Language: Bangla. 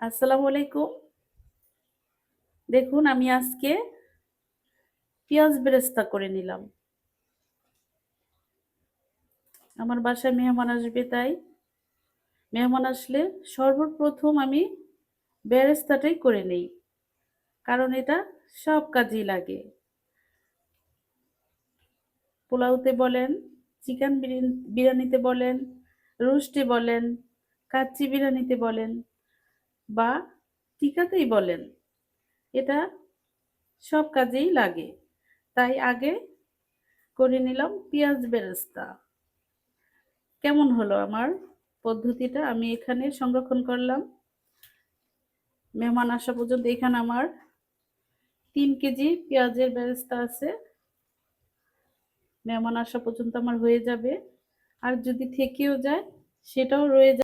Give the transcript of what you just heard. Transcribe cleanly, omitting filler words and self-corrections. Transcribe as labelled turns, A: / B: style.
A: আসসালামু আলাইকুম। দেখুন আমি আজকে পেঁয়াজ বেরেস্তা করে নিলাম। আমার বাসায় মেহমান আসবে তাই। মেহমান আসলে সর্বপ্রথম আমি বেরেস্তাটাই করে নেই। কারণ এটা সব কাজেই লাগে। পোলাওতে বলেন, চিকেন বিরিয়ানিতে বলেন, রোস্টে বলেন, কাচ্চি বিরিয়ানিতে বলেন বা টিকাতেই বলেন। এটা সব কাজেই লাগে। তাই আগে করে নিলাম পেঁয়াজ বেরেস্তা। কেমন হলো আমার পদ্ধতিটা? আমি এখানে সংরক্ষণ করলাম মেহমান আসা পর্যন্ত। এখানে আমার 3 কেজি পেঁয়াজের বেরেস্তা আছে। মেহমান আসা পর্যন্ত আমার হয়ে যাবে। আর যদি থেকেও যায় সেটাও রয়ে যাবে।